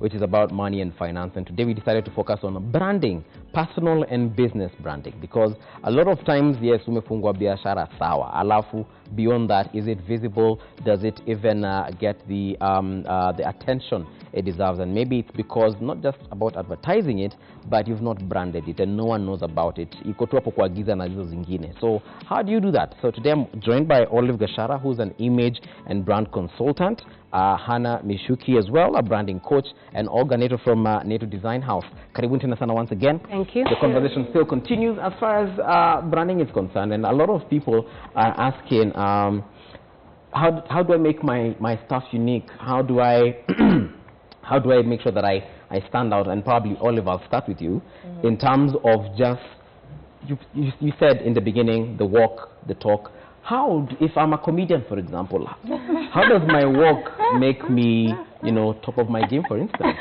which is about money and finance. And today we decided to focus on branding, personal and business branding, because a lot of times, yes, umefungwa biashara sawa. Alafu, beyond that, is it visible? Does it even get the attention it deserves? And maybe it's because not just about advertising it, but you've not branded it and no one knows about it. So how do you do that? So today I'm joined by Olive Gashara, who's an image and brand consultant, Hannah Mishuki as well, a branding coach, and Olga Neto from Neto Design House. Karibuni tena sana once again. Thank you. The conversation still continues as far as branding is concerned, and a lot of people are asking, how do I make my stuff unique? How do I how do I make sure that I stand out? And probably, Olive, I'll start with you. In terms of just, you said in the beginning, the walk, the talk. How, if I'm a comedian, for example, how does my walk make me, top of my game, for instance?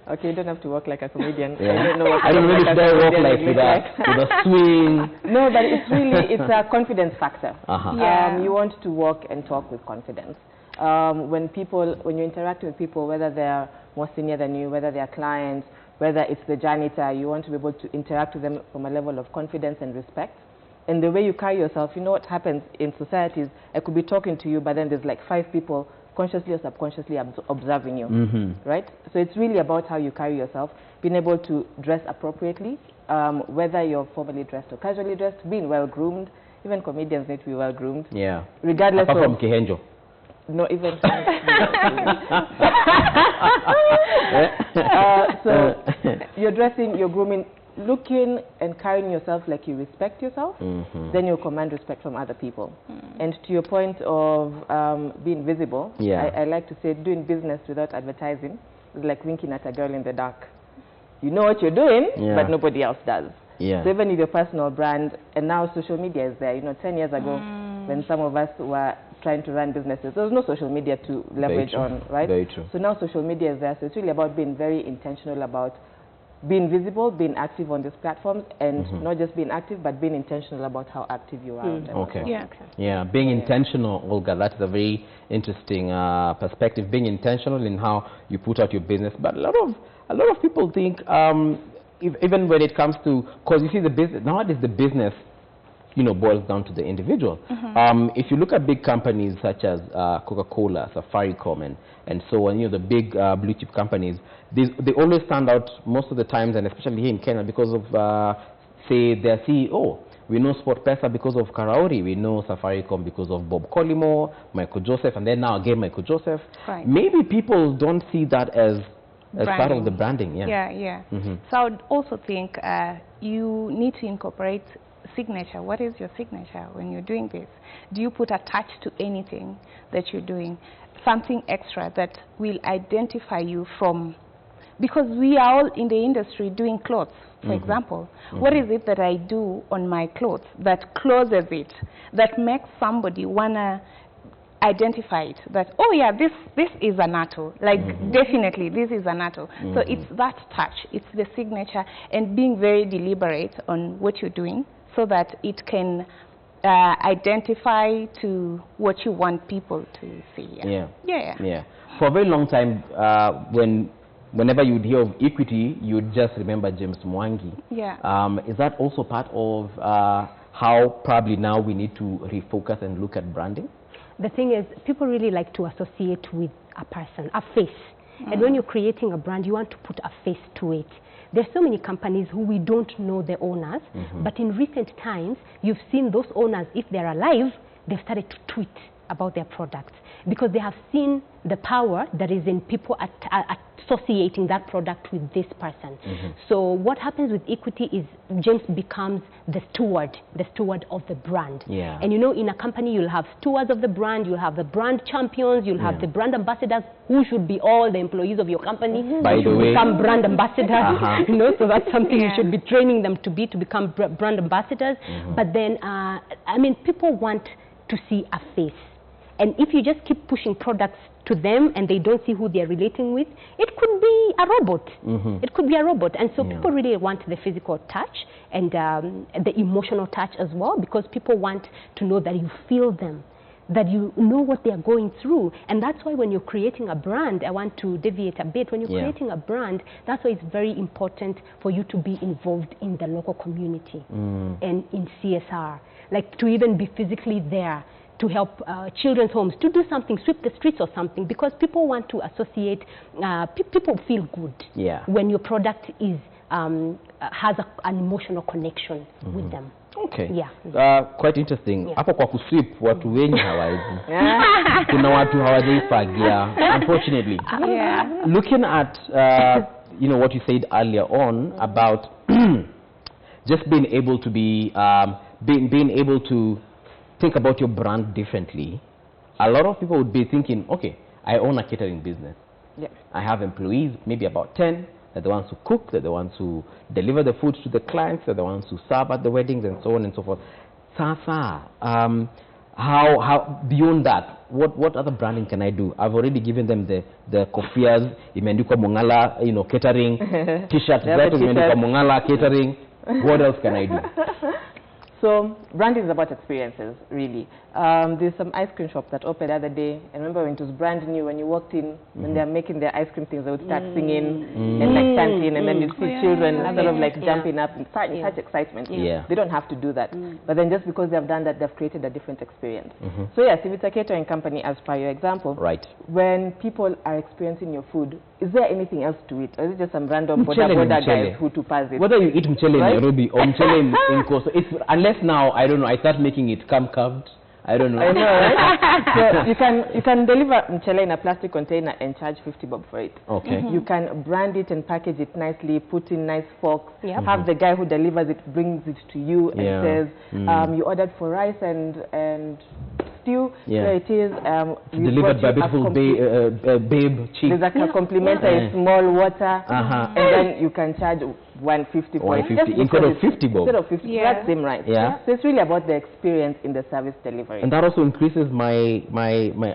Okay, you don't have to walk like a comedian. Yeah. I don't know what I don't really walk like with a swing. No, but it's a confidence factor. You want to walk and talk with confidence. When you interact with people, whether they're more senior than you, whether they're clients, whether it's the janitor, you want to be able to interact with them from a level of confidence and respect. And the way you carry yourself, you know what happens in societies, I could be talking to you, but then there's like 5 people consciously or subconsciously observing you, right? So it's really about how you carry yourself, being able to dress appropriately, whether you're formally dressed or casually dressed, being well-groomed. Even comedians need to be well-groomed. Yeah. Regardless apart from Kihenjo. No, even so you're dressing, you're grooming, looking and carrying yourself like you respect yourself, then you'll command respect from other people. And to your point of being visible, I like to say doing business without advertising is like winking at a girl in the dark. You know what you're doing, but nobody else does. So even with your personal brand, and now social media is there. 10 years ago, when some of us were trying to run businesses, there was no social media to leverage on, right? Very true. So now social media is there. So it's really about being very intentional about being visible, being active on these platforms, and not just being active, but being intentional about how active you are. Okay. Yeah, being intentional, Olga, that's a very interesting perspective. Being intentional in how you put out your business. But a lot of people think, even when it comes to, because you see the business, nowadays the business, boils down to the individual. If you look at big companies such as Coca-Cola, Safaricom, and so on, the big blue chip companies, they always stand out most of the times, and especially here in Kenya, because of, say, their CEO. We know SportPesa because of Karauri. We know Safaricom because of Bob Collymore, Michael Joseph, and then now again Michael Joseph. Right. Maybe people don't see that as part of the branding. So I would also think you need to incorporate signature. What is your signature when you're doing this? Do you put a touch to anything that you're doing? Something extra that will identify you from, because we are all in the industry doing clothes, for example. What is it that I do on my clothes that closes it, that makes somebody wanna identify it, that, oh yeah, this is a NATO, like definitely this is a NATO. So it's that touch, it's the signature, and being very deliberate on what you're doing so that it can identify to what you want people to see. For a very long time, whenever you'd hear of equity, you'd just remember James Mwangi. Is that also part of how probably now we need to refocus and look at branding? The thing is, people really like to associate with a person, a face. And when you're creating a brand, you want to put a face to it. There's so many companies who we don't know the owners, but in recent times, you've seen those owners, if they're alive, they've started to tweet about their products because they have seen the power that is in people associating that product with this person. So what happens with equity is James becomes the steward of the brand. And in a company you'll have stewards of the brand, you'll have the brand champions, you'll have the brand ambassadors, who should be all the employees of your company. By the way, become brand ambassadors. So that's something you should be training them to become brand ambassadors. But then, people want to see a face. And if you just keep pushing products to them and they don't see who they're relating with, it could be a robot. It could be a robot. And so people really want the physical touch and the emotional touch as well, because people want to know that you feel them, that you know what they are going through. And that's why when you're creating a brand, I want to deviate a bit, when you're creating a brand, that's why it's very important for you to be involved in the local community and in CSR, like to even be physically there to help children's homes, to do something, sweep the streets or something, because people want to associate, people feel good when your product is, has an emotional connection with them. Okay. Yeah. Quite interesting. Hapo kwa kusweep watu wengi hawawezi. Kuna watu hawajaifagia, unfortunately. Looking at you know what you said earlier on about just being able to be being able to think about your brand differently. A lot of people would be thinking, okay, I own a catering business. I have employees, maybe about 10. They're the ones who cook, they're the ones who deliver the food to the clients, they're the ones who serve at the weddings and so on and so forth. Sasa, how beyond that, what other branding can I do? I've already given them the kofias, imeandikwa Mongala, you know, catering, t-shirts, imeandikwa Mongala, catering. What else can I do? So branding is about experiences, really. There's some ice cream shop that opened the other day. I remember when it was brand new, when you walked in, when they're making their ice cream things, they would start singing and like chanting, and then you'd see children sort of like jumping up in such excitement. They don't have to do that. But then just because they've done that, they've created a different experience. So yes, if it's a catering company, as per your example, when people are experiencing your food, is there anything else to it? Or is it just some random boda guys who to pass it? Whether you eat mchele in Nairobi or mchele in Koso, it's, unless now, I don't know, I start making it carved. I don't know. I know, right? So you can deliver mchele in a plastic container and charge 50 bob for it. Okay. You can brand it and package it nicely, put in nice forks, have the guy who delivers it brings it to you and says, you ordered for rice and stew, here it is. Delivered by beautiful babe cheap. There's a complimentary small water, and then you can charge 150 for it. Instead of 50 bob. Instead of 50, that's same right. So it's really about the experience in the service delivery. And that also increases my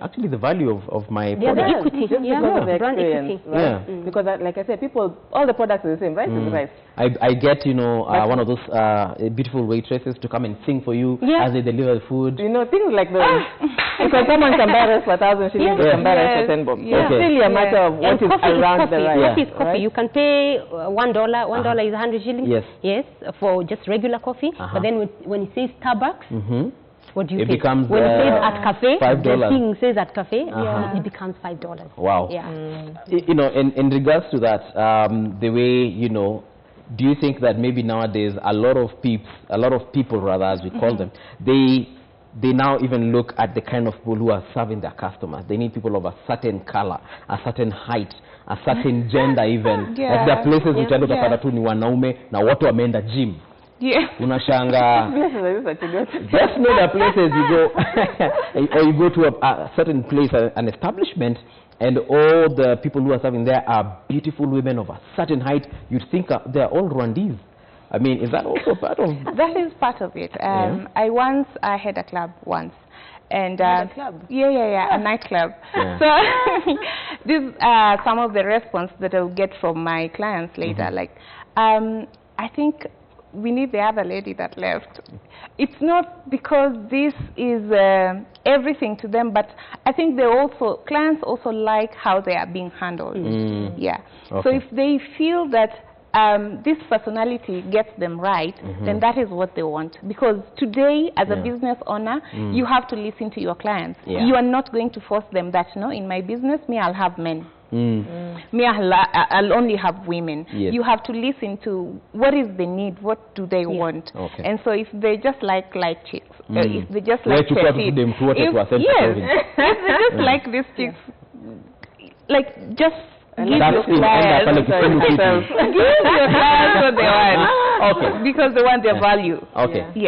actually the value of my product. The equity. Just because of the brand experience, equity. Right? Because like I said, all the products are the same. Rice is rice. I get, you know, one of those beautiful waitresses to come and sing for you as they deliver the food. You know, things like those. Because someone can buy rice for 1,000 shillings, you can buy rice for 10 bob. It's really a matter of what is around the rice. Coffee is coffee. You can pay $1 is 100 shillings. Yes, for just regular coffee. But then when it says Starbucks, what do you think? Becomes, when it says at cafe, $5. the thing says at cafe, it becomes $5. Wow. You know, in regards to that, the way, you know, do you think that maybe nowadays a lot of people rather, as we call them, they now even look at the kind of people who are serving their customers. They need people of a certain color, a certain height, a certain gender even. Like there are places which utapata tu ni wanaume na watu wameenda gym. Unashanga. Just know the places you go, or you go to a certain place, an establishment, and all the people who are serving there are beautiful women of a certain height. You'd think they're all Rwandese. I mean, is that also part of? That is part of it. I had a club once, and a club? a nightclub. So these are some of the response that I'll get from my clients later. Like, I think we need the other lady that left. It's not because this is everything to them, but I think clients also like how they are being handled. So if they feel that this personality gets them right, then that is what they want. Because today, as a business owner, you have to listen to your clients. You are not going to force them that, no, in my business, me, I'll have men. Me, I'll only have women. You have to listen to what is the need, what do they want. And so if they just like light chicks, if they just like chicks, if they just like these chicks, like just give your clients what they want. Because they want their value.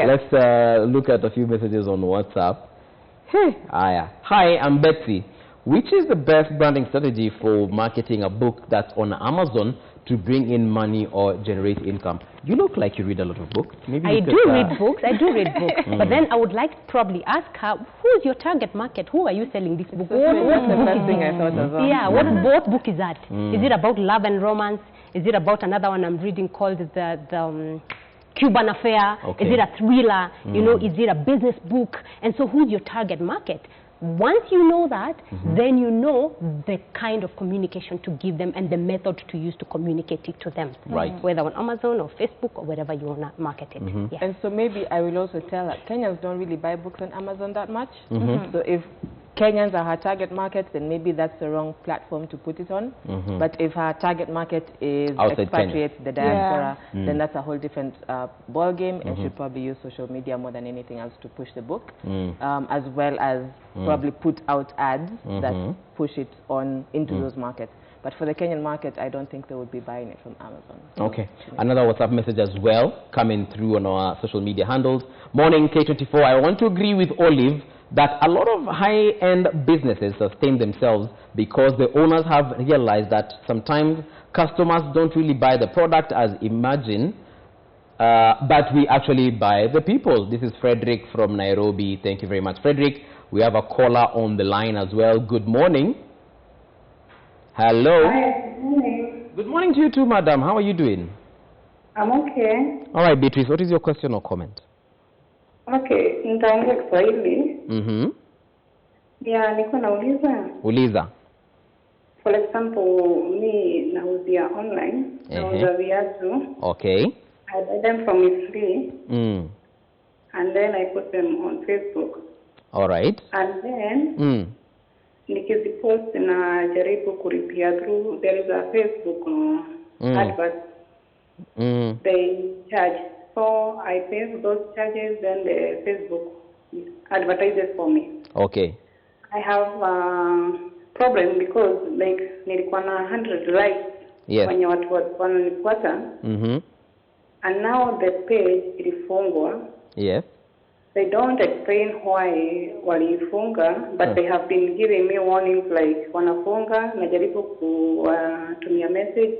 Let's look at a few messages on WhatsApp. Hi, I'm Betsy. Which is the best branding strategy for marketing a book that's on Amazon to bring in money or generate income? You look like you read a lot of books. Maybe I do read books. But then I would like to probably ask her, who's your target market? Who are you selling this book? What's the first thing I thought of? What book is that? Is it about love and romance? Is it about another one I'm reading called the Cuban affair? Okay. Is it a thriller? You know, is it a business book? And so who's your target market? Once you know that, then you know the kind of communication to give them and the method to use to communicate it to them. Right. Whether on Amazon or Facebook or wherever you want to market it. Yeah. And so maybe I will also tell that Kenyans don't really buy books on Amazon that much. So if Kenyans are her target market, then maybe that's the wrong platform to put it on. But if her target market is outside expatriates, the diaspora, then that's a whole different ball game, and should probably use social media more than anything else to push the book, as well as probably put out ads that push it on into those markets. But for the Kenyan market, I don't think they would be buying it from Amazon. Okay. Another WhatsApp message as well coming through on our social media handles. Morning K24. I want to agree with Olive that a lot of high-end businesses sustain themselves because the owners have realized that sometimes customers don't really buy the product as imagined, but we actually buy the people. This is Frederick from Nairobi. Thank you very much, Frederick. We have a caller on the line as well. Good morning. Hello. Hi, good morning. Good morning to you too, madam. How are you doing? I'm okay. All right, Beatrice, what is your question or comment? Okay, nitaongea Kiswahili. Yeah, niko nauliza. Uliza. For example, me nauzia online, nauza viatu. Okay. I buy them from Misri. And then I put them on Facebook. All right. And then nikizipost na jaribu kuripia through, there is a Facebook advert. They charge. So I pay those charges, then the Facebook advertises for me. Okay. I have a problem because like nilikuwa na 100 likes kwenye watu wananifuata. And now the page ilifungwa. Yes. They don't explain why walifunga, but they have been giving me warnings like wanafunga, najaribu kutumia message,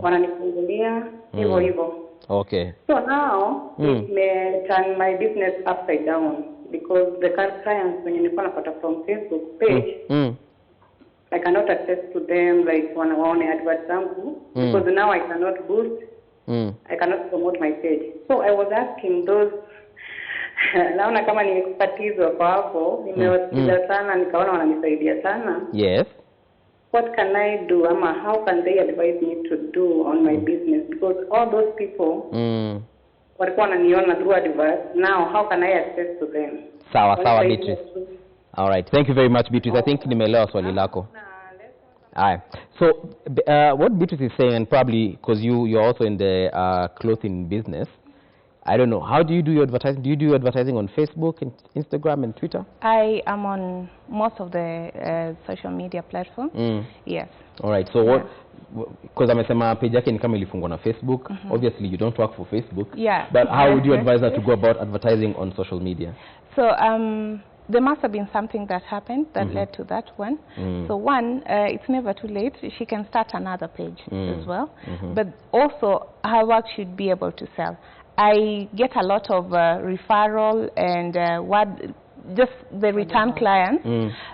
wananifungulia, hivyo hivyo. Okay. So now it may turn my business upside down because the clients when you napata from Facebook page, I cannot access to them like wanawaone adverts zangu because now I cannot boost, I cannot promote my page. So I was asking those naona kama nimekupatizwa kwa hapo, nimewasikiza sana, nikaona wananisaidia sana. Yes. What can I do? How can they advise me to do on my business? Because all those people walikuwa wananiona through adverts. Now, how can I access to them? Sawa, Beatrice. All right. Thank you very much, Beatrice. I think nimeelewa swali lako. Alright. So, what Beatrice is saying, and probably because you're also in the clothing business, I don't know. How do you do your advertising? Do you do advertising on Facebook, and Instagram, and Twitter? I am on most of the social media platforms. Yes. All right. So what? Because amesema page yake ni kama ilifungwa na Facebook. Obviously, you don't work for Facebook. Yeah. But how would you advise her to go about advertising on social media? So there must have been something that happened that led to that one. So one, it's never too late. She can start another page as well. But also, her work should be able to sell. I get a lot of referral and just the return clients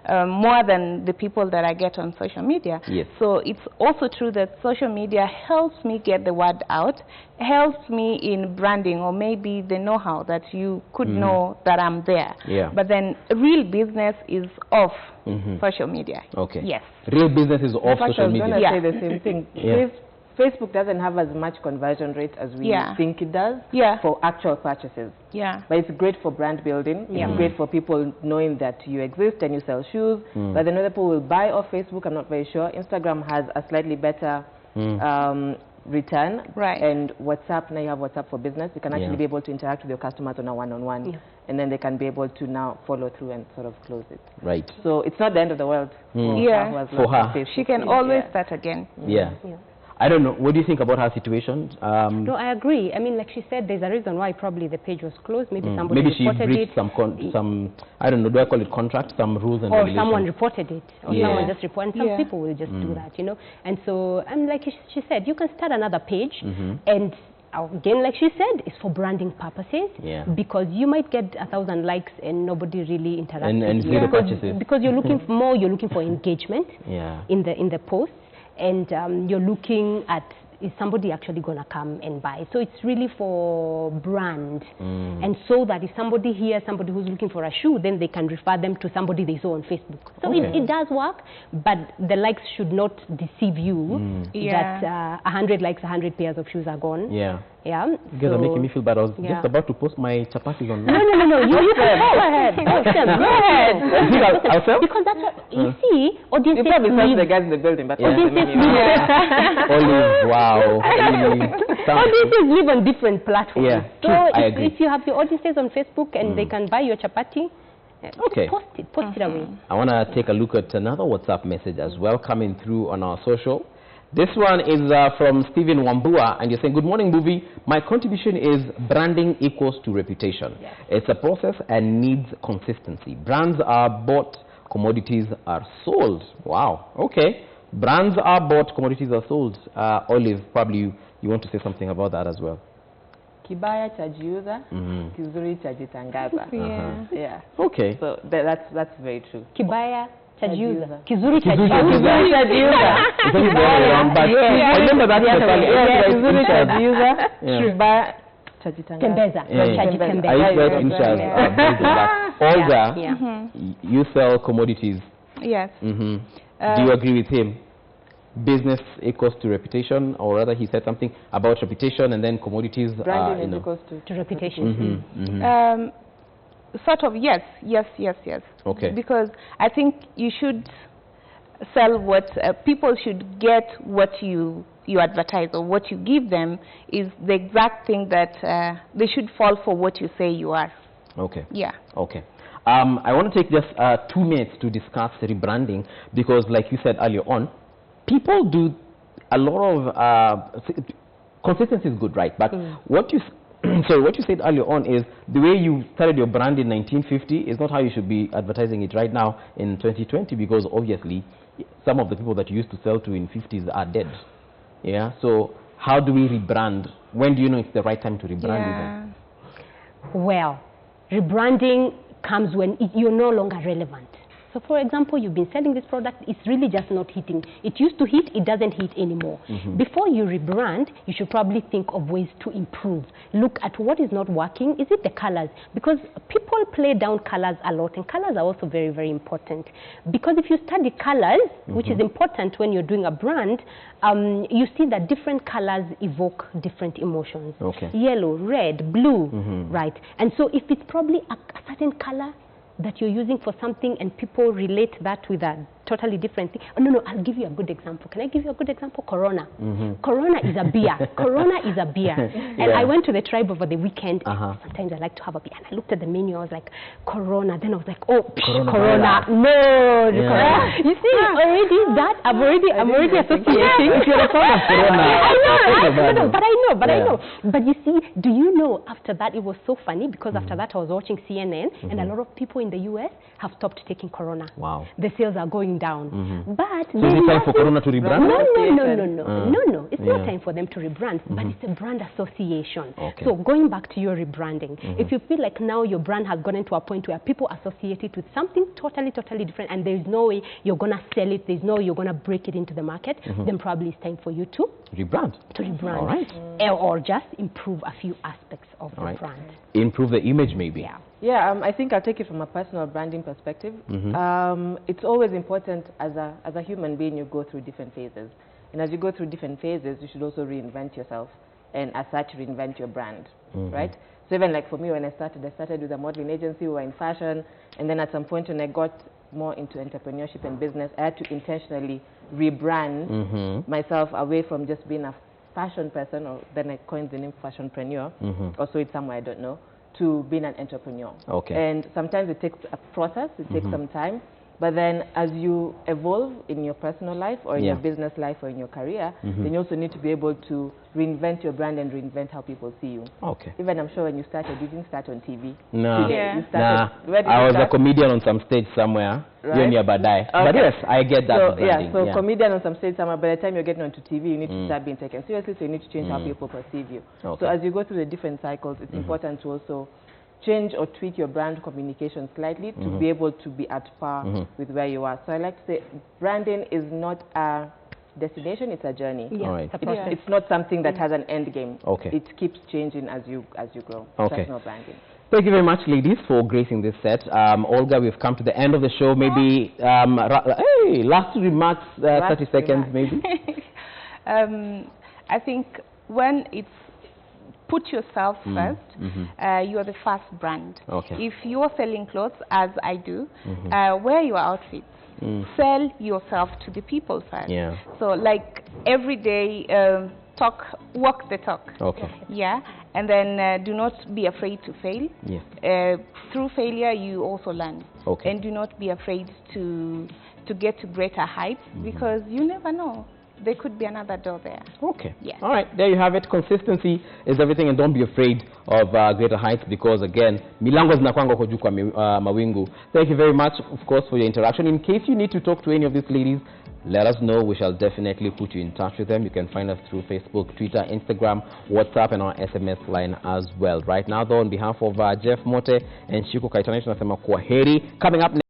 more than the people that I get on social media. Yes. So it's also true that social media helps me get the word out, helps me in branding, or maybe the know-how that you could know that I'm there. Yeah. But then real business is off social media. Okay. Yes. Real business is off social media. I was going to say the same thing. Facebook doesn't have as much conversion rate as we think it does for actual purchases. Yeah. But it's great for brand building. It's great for people knowing that you exist and you sell shoes. But then other people will buy off Facebook. I'm not very sure. Instagram has a slightly better return. Right. And WhatsApp, now you have WhatsApp for business. You can actually be able to interact with your customers on a one-on-one. And then they can be able to now follow through and sort of close it. Right. So it's not the end of the world for her. She can always start again. Yeah. I don't know. What do you think about her situation? No, I agree. I mean, like she said, there's a reason why probably the page was closed. Maybe somebody reported she breached some, I don't know, do I call it contract? Some rules and regulations. Or someone reported it. Or someone just reported. Some people will just do that, you know. And so, like she said, you can start another page. And again, like she said, it's for branding purposes. Because you might get 1,000 likes and nobody really interacts and zero purchases. Because you're looking for you're looking for engagement in the posts. And you're looking at is somebody actually going to come and buy? So it's really for brand. And so that if somebody hears somebody who's looking for a shoe, then they can refer them to somebody they saw on Facebook. So it does work, but the likes should not deceive you that 100 likes, 100 pairs of shoes are gone. Yeah. Yeah. You guys are making me feel bad. I was just about to post my chapatis on. No. You go ahead. Post them. Go ahead. Because that's what you see. Audiences you probably saw the guys in the building, but audiences Olive, wow. Audiences live on different platforms. Yeah, so I agree. If you have your audiences on Facebook and they can buy your chapati, post it away. I want to take a look at another WhatsApp message as well coming through on our social. This one is from Stephen Wambua, and you're saying, good morning, Buvi. My contribution is branding equals to reputation. Yes. It's a process and needs consistency. Brands are bought, commodities are sold. Wow. Okay. Brands are bought, commodities are sold. Olive, probably you want to say something about that as well. Kibaya chajiuza, kizuri chajitangaza. Yeah. Okay. So that's very true. Kibaya chajiuza, kizuri chajiuza. It's a bit wrong, but I remember that. Kizuri chajiuza, kibaya Tembeza. I used to write initials. Olga, you sell commodities. Yes. Do you agree with him? Business equals to reputation, or rather he said something about reputation and then commodities branding is equals to reputation. Sort of, yes. Okay. Because I think you should sell what people should get what you advertise, or what you give them is the exact thing that they should fall for what you say you are. Okay. Yeah. Okay. I want to take just 2 minutes to discuss rebranding, because like you said earlier on, people do a lot of consistency is good, right? But what you what you said earlier on is the way you started your brand in 1950 is not how you should be advertising it right now in 2020, because obviously some of the people that you used to sell to in 50s are dead. Yeah. So how do we rebrand? When do you know it's the right time to rebrand? Well, rebranding comes when you're no longer relevant. So for example, you've been selling this product, it's really just not hitting. It used to hit, it doesn't hit anymore. Before you rebrand, you should probably think of ways to improve. Look at what is not working. Is it the colors? Because people play down colors a lot, and colors are also very, very important. Because if you study colors, which is important when you're doing a brand, you see that different colors evoke different emotions. Okay. Yellow, red, blue, right? And so if it's probably a certain color that you're using for something and people relate that with a totally different thing. Oh, no, I'll give you a good example. Can I give you a good example? Corona. Corona is a beer. Corona is a beer. And I went to the tribe over the weekend. Sometimes I like to have a beer. And I looked at the menu. I was like, Corona. Then I was like, oh, Corona. No. Corona. You see, already that, I'm already associating. You're a fan of Corona. I know. But you see, do you know, after that, it was so funny, because after that I was watching CNN, and a lot of people in the US have stopped taking Corona. Wow. The sales are going down. But so is it time for Corona to rebrand? No. It's not time for them to rebrand, but it's a brand association. Okay. So going back to your rebranding, if you feel like now your brand has gotten to a point where people associate it with something totally different, and there's no way you're going to sell it, there's no way you're going to break it into the market, then probably it's time for you to rebrand. All right. Or just improve a few aspects of the brand. Improve the image, maybe. Yeah, I think I'll take it from a personal branding perspective. It's always important as a human being, you go through different phases. And as you go through different phases, you should also reinvent yourself, and as such, reinvent your brand, right? So even like for me, when I started with a modeling agency, we were in fashion, and then at some point when I got more into entrepreneurship and business, I had to intentionally rebrand myself away from just being a fashion person, or then I coined the name fashionpreneur, or so it's somewhere, I don't know, to being an entrepreneur. Okay. And sometimes it takes a process, it takes some time, but then as you evolve in your personal life or in your business life or in your career, then you also need to be able to reinvent your brand and reinvent how people see you. Okay. Even I'm sure when you started, you didn't start on TV. No. I was a comedian on some stage somewhere. Right? Okay. But yes, I get that. So comedian on some stage somewhere, by the time you're getting onto TV, you need to start being taken seriously, so you need to change how people perceive you. Okay. So as you go through the different cycles, it's important to also change or tweak your brand communication slightly to be able to be at par with where you are. So I like to say branding is not a destination, it's a journey. Yeah, all right. It's not something that has an end game. Okay. It keeps changing as you grow. Okay. Personal branding. Thank you very much, ladies, for gracing this set. Olga, we've come to the end of the show. Maybe, hey, last remarks, 30 seconds, maybe. I think when it's put yourself first, you are the first brand. Okay. If you're selling clothes, as I do, wear your outfits. Sell yourself to the people first. Yeah. So like every day, walk the talk. Okay. Yeah. And then do not be afraid to fail. Yeah. Through failure, you also learn. Okay. And do not be afraid to get to greater heights, because you never know. There could be another door there. Okay. Yeah. All right. There you have it. Consistency is everything, and don't be afraid of greater heights, because again, milango zinakwanga kwa juu kwa mawingu. Thank you very much, of course, for your interaction. In case you need to talk to any of these ladies, let us know. We shall definitely put you in touch with them. You can find us through Facebook, Twitter, Instagram, WhatsApp, and our SMS line as well. Right now, though, on behalf of Jeff Mote and Shiko Kaitanish, nasema kwaheri. Coming up next.